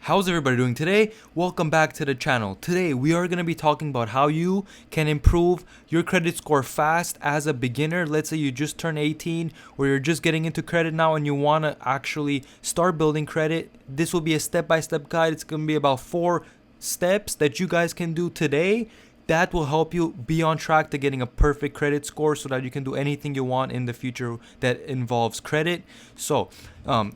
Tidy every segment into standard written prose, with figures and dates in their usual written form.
How's everybody doing today? Welcome back to the channel. Today we are going to be talking about how you can improve your credit score fast as a beginner. Let's say you just turned 18 or you're just getting into credit now and you want to actually start building credit. This will be a step-by-step guide. It's going to be about 4 steps that you guys can do today that will help you be on track to getting a perfect credit score so that you can do anything you want in the future that involves credit. So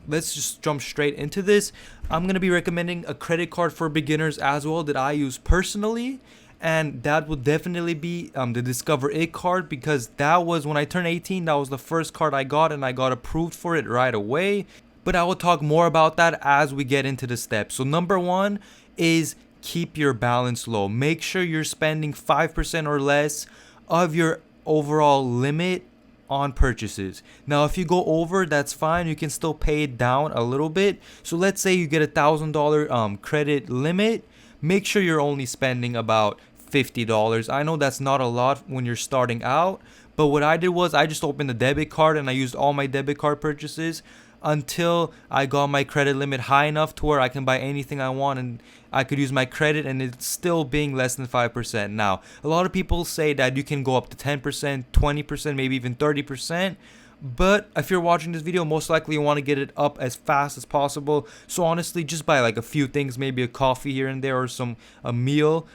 let's just jump straight into this. I'm going to be recommending a credit card for beginners as well that I use personally, and that would definitely be the Discover It card, because that was when I turned 18. That was the first card I got, and I got approved for it right away. But I will talk more about that as we get into the steps. So number 1 is keep your balance low. Make sure you're spending 5% or less of your overall limit on purchases. Now if you go over, that's fine, you can still pay it down a little bit. So let's say you get $1,000 credit limit. Make sure you're only spending about $50. I know that's not a lot when you're starting out, but what I did was I just opened a debit card and I used all my debit card purchases until I got my credit limit high enough to where I can buy anything I want and I could use my credit, and it's still being less than 5%. Now, a lot of people say that you can go up to 10%, 20%, maybe even 30%. But if you're watching this video, most likely you want to get it up as fast as possible. So honestly, just buy like a few things, maybe a coffee here and there or a meal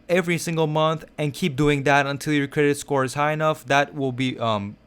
every single month, and keep doing that until your credit score is high enough. That will be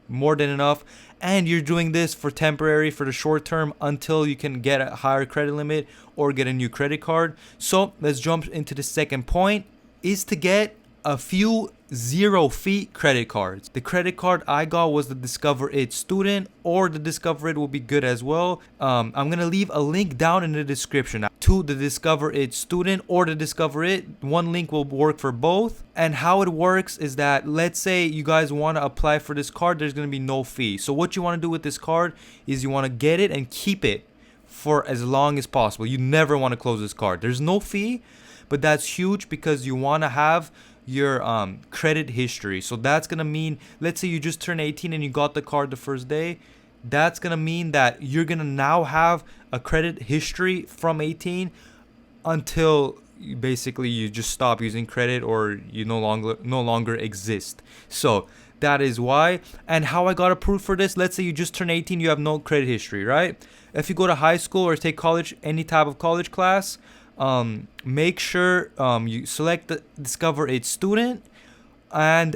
more than enough. And you're doing this for temporary, for the short term, until you can get a higher credit limit or get a new credit card. So let's jump into the second point, is to get a few zero-fee credit cards. The credit card I got was the Discover It Student, or the Discover It will be good as well. I'm going to leave a link down in the description to the Discover It Student or the Discover It. One link will work for both. And how it works is that, let's say you guys want to apply for this card, there's going to be no fee. So what you want to do with this card is you want to get it and keep it for as long as possible. You never want to close this card. There's no fee, but that's huge because you want to have your credit history. So that's gonna mean, let's say you just turned 18 and you got the card the first day, that's gonna mean that you're gonna now have a credit history from 18 until basically you just stop using credit or you no longer exist. So that is why. And how I got approved for this, let's say you just turned 18, you have no credit history, right? If you go to high school or take college, any type of college class, make sure you select the Discover It Student and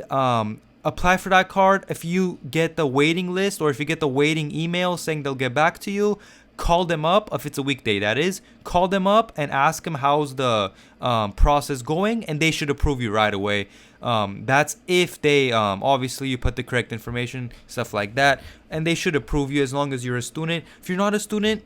apply for that card. If you get the waiting list or if you get the waiting email saying they'll get back to you, call them up. If it's a weekday, that is, call them up and ask them how's the process going, and they should approve you right away. That's if they obviously you put the correct information, stuff like that, and they should approve you as long as you're a student. If you're not a student,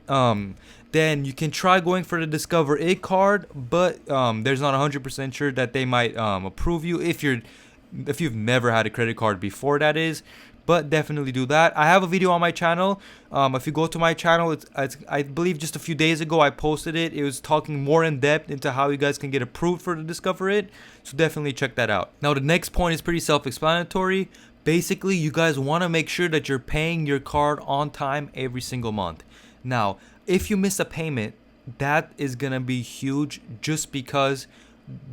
then you can try going for the Discover It card, but there's not 100% sure that they might approve you if you've never had a credit card before, that is. But definitely do that. I have a video on my channel. If you go to my channel, it's I believe just a few days ago I posted it. It was talking more in depth into how you guys can get approved for the Discover It. So definitely check that out. Now the next point is pretty self-explanatory. Basically, you guys want to make sure that you're paying your card on time every single month. Now, if you miss a payment, that is gonna be huge, just because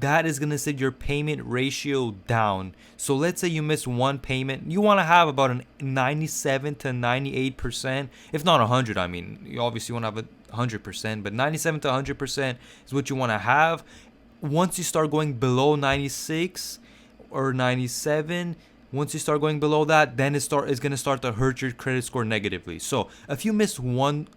that is gonna set your payment ratio down. So let's say you miss one payment, you want to have about a 97 to 98%, if not 100. I mean, you obviously want to have 100%, but 97 to 100% is what you want to have. Once you start going below 96 or 97, once you start going below that, then it's gonna start to hurt your credit score negatively. So if you miss one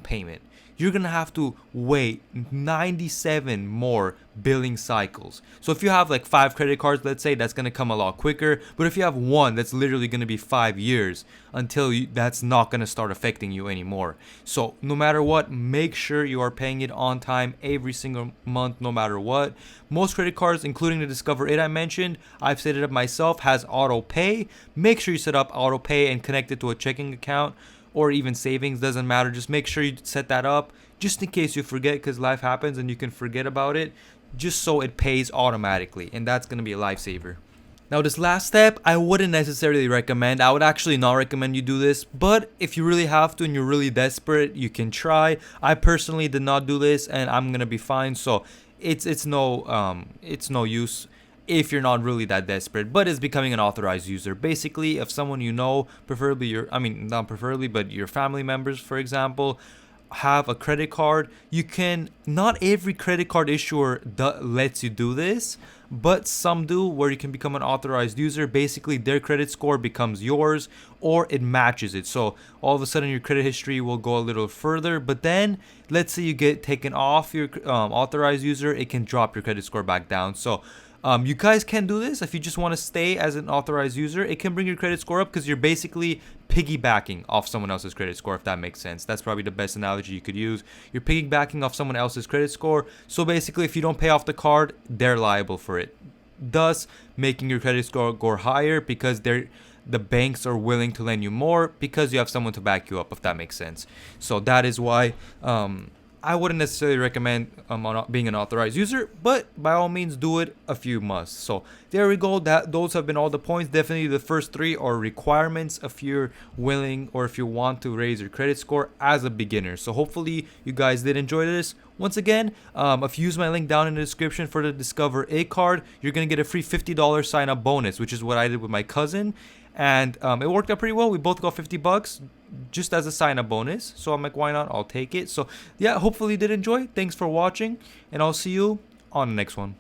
payment, you're gonna have to wait 97 more billing cycles. So if you have like 5 credit cards, let's say, that's gonna come a lot quicker. But if you have one, that's literally gonna be 5 years until that's not gonna start affecting you anymore. So no matter what, make sure you are paying it on time every single month, no matter what. Most credit cards, including the Discover It I mentioned, I've set it up myself, has auto pay. Make sure you set up auto pay and connect it to a checking account or even savings, doesn't matter. Just make sure you set that up just in case you forget, because life happens and you can forget about it, just so it pays automatically, and that's going to be a lifesaver. Now, this last step, I wouldn't necessarily recommend. I would actually not recommend you do this, but if you really have to and you're really desperate, you can try. I personally did not do this, and I'm gonna be fine. So it's no use if you're not really that desperate. But it's becoming an authorized user. Basically, if someone you know, preferably not preferably, but your family members, for example, have a credit card, you can, not every credit card issuer lets you do this, but some do, where you can become an authorized user. Basically, their credit score becomes yours, or it matches it. So all of a sudden your credit history will go a little further. But then let's say you get taken off your authorized user, it can drop your credit score back down. So you guys can do this if you just want to stay as an authorized user. It can bring your credit score up because you're basically piggybacking off someone else's credit score, if that makes sense. That's probably the best analogy you could use. You're piggybacking off someone else's credit score. So basically, if you don't pay off the card, they're liable for it, thus making your credit score go higher, because the banks are willing to lend you more because you have someone to back you up, if that makes sense. So that is why I wouldn't necessarily recommend being an authorized user, but by all means do it if you must. So there we go. Those have been all the points. Definitely the first three are requirements if you're willing or if you want to raise your credit score as a beginner. So hopefully you guys did enjoy this. Once again, if you use my link down in the description for the Discover A card, you're going to get a free $50 sign up bonus, which is what I did with my cousin. And it worked out pretty well. We both got $50 just as a sign up bonus. So I'm like, why not? I'll take it. So yeah, hopefully you did enjoy. Thanks for watching, and I'll see you on the next one.